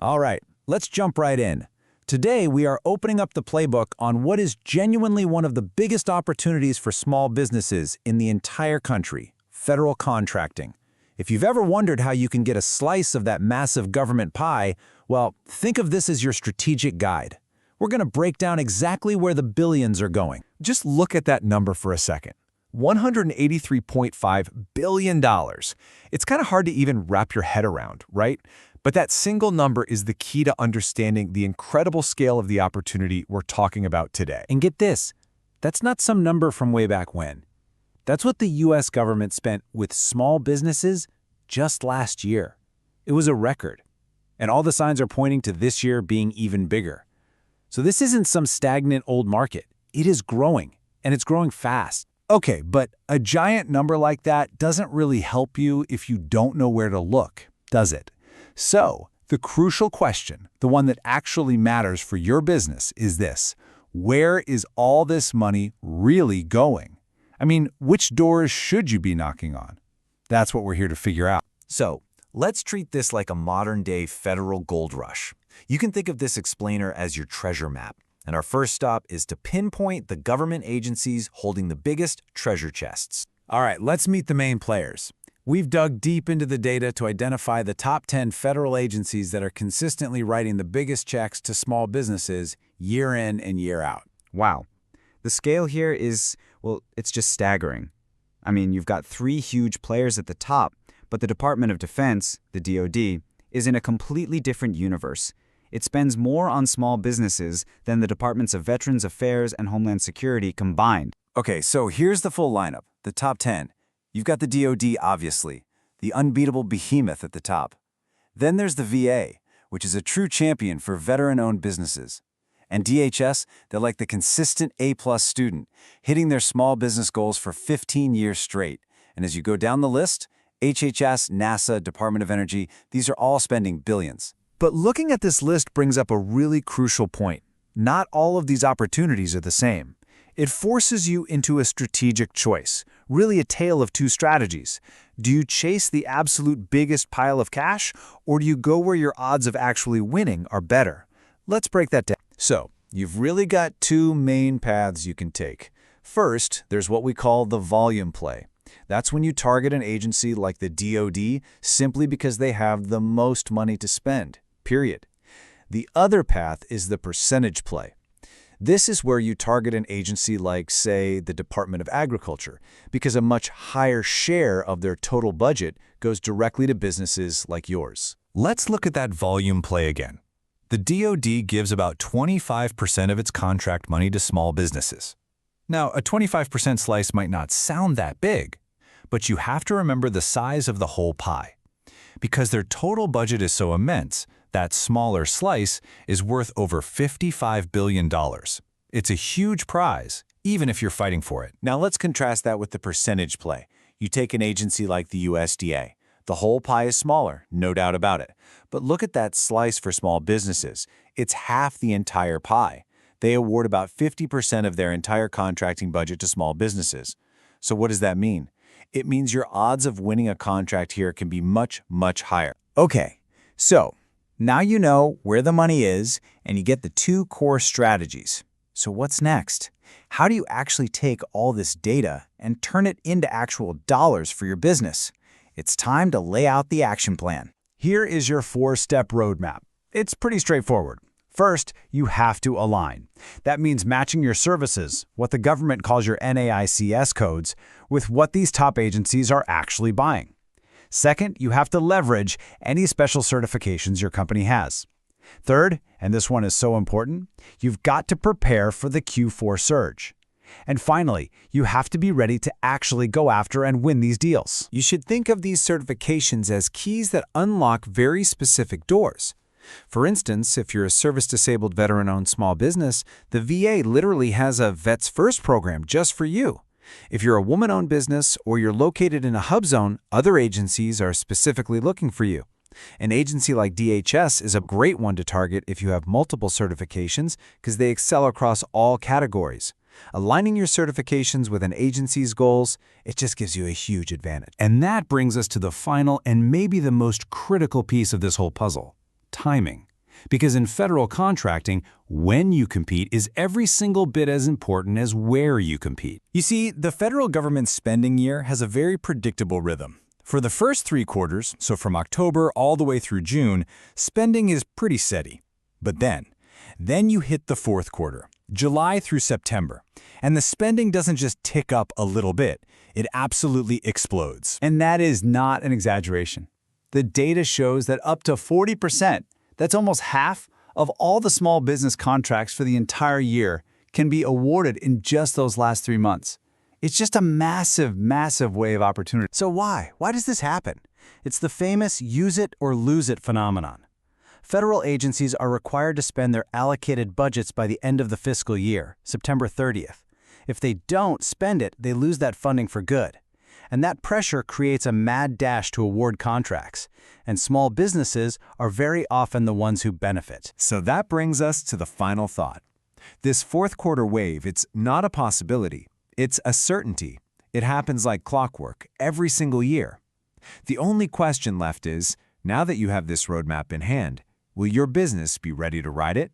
All right, let's jump right in. Today, we are opening up the playbook on what is genuinely one of the biggest opportunities for small businesses in the entire country, federal contracting. If you've ever wondered how you can get a slice of that massive government pie, well, think of this as your strategic guide. We're going to break down exactly where the billions are going. Just look at that number for a second. $183.5 billion. It's kind of hard to even wrap your head around, right? But that single number is the key to understanding the incredible scale of the opportunity we're talking about today. And get this, that's not some number from way back when. That's what the U.S. government spent with small businesses just last year. It was a record. And all the signs are pointing to this year being even bigger. So this isn't some stagnant old market. It is growing, and it's growing fast. Okay, but a giant number like that doesn't really help you if you don't know where to look, does it? So, the crucial question, the one that actually matters for your business, is this: where is all this money really going? I mean, which doors should you be knocking on? That's what we're here to figure out. So, let's treat this like a modern-day federal gold rush. You can think of this explainer as your treasure map. And our first stop is to pinpoint the government agencies holding the biggest treasure chests. All right, let's meet the main players. We've dug deep into the data to identify the top 10 federal agencies that are consistently writing the biggest checks to small businesses year in and year out. Wow. The scale here is, well, it's just staggering. I mean, you've got three huge players at the top, but the Department of Defense, the DoD, is in a completely different universe. It spends more on small businesses than the Departments of Veterans Affairs and Homeland Security combined. Okay, so here's the full lineup, the top 10. You've got the DoD, obviously, the unbeatable behemoth at the top. Then there's the VA, which is a true champion for veteran-owned businesses. And DHS, they're like the consistent A-plus student, hitting their small business goals for 15 years straight. And as you go down the list, HHS, NASA, Department of Energy, these are all spending billions. But looking at this list brings up a really crucial point. Not all of these opportunities are the same. It forces you into a strategic choice, really a tale of two strategies. Do you chase the absolute biggest pile of cash, or do you go where your odds of actually winning are better? Let's break that down. So, you've really got two main paths you can take. First, there's what we call the volume play. That's when you target an agency like the DoD simply because they have the most money to spend, period. The other path is the percentage play. This is where you target an agency like, say, the Department of Agriculture, because a much higher share of their total budget goes directly to businesses like yours. Let's look at that volume play again. The DoD gives about 25% of its contract money to small businesses. Now, a 25% slice might not sound that big, but you have to remember the size of the whole pie. Because their total budget is so immense, that smaller slice is worth over $55 billion. It's a huge prize, even if you're fighting for it. Now let's contrast that with the percentage play. You take an agency like the USDA. The whole pie is smaller, no doubt about it. But look at that slice for small businesses. It's half the entire pie. They award about 50% of their entire contracting budget to small businesses. So what does that mean? It means your odds of winning a contract here can be much, much higher. Okay, so now you know where the money is and you get the two core strategies. So what's next? How do you actually take all this data and turn it into actual dollars for your business? It's time to lay out the action plan. Here is your 4-step roadmap. It's pretty straightforward. First, you have to align. That means matching your services, what the government calls your NAICS codes, with what these top agencies are actually buying. Second, you have to leverage any special certifications your company has. Third, and this one is so important, you've got to prepare for the Q4 surge. And finally, you have to be ready to actually go after and win these deals. You should think of these certifications as keys that unlock very specific doors. For instance, if you're a service-disabled veteran-owned small business, the VA literally has a Vets First program just for you. If you're a woman-owned business or you're located in a hub zone, other agencies are specifically looking for you. An agency like DHS is a great one to target if you have multiple certifications because they excel across all categories. Aligning your certifications with an agency's goals, it just gives you a huge advantage. And that brings us to the final and maybe the most critical piece of this whole puzzle: timing. Because in federal contracting, when you compete is every single bit as important as where you compete. You see, the federal government's spending year has a very predictable rhythm. For the first 3 quarters, so from October all the way through June, spending is pretty steady. But then you hit the 4th quarter, July through September, and the spending doesn't just tick up a little bit, it absolutely explodes. And that is not an exaggeration. The data shows that up to 40%, that's almost half of all the small business contracts for the entire year, can be awarded in just those last 3 months. It's just a massive, massive wave of opportunity. So why? Why does this happen? It's the famous use it or lose it phenomenon. Federal agencies are required to spend their allocated budgets by the end of the fiscal year, September 30th. If they don't spend it, they lose that funding for good. And that pressure creates a mad dash to award contracts. And small businesses are very often the ones who benefit. So that brings us to the final thought. This 4th quarter wave, it's not a possibility. It's a certainty. It happens like clockwork every single year. The only question left is, now that you have this roadmap in hand, will your business be ready to ride it?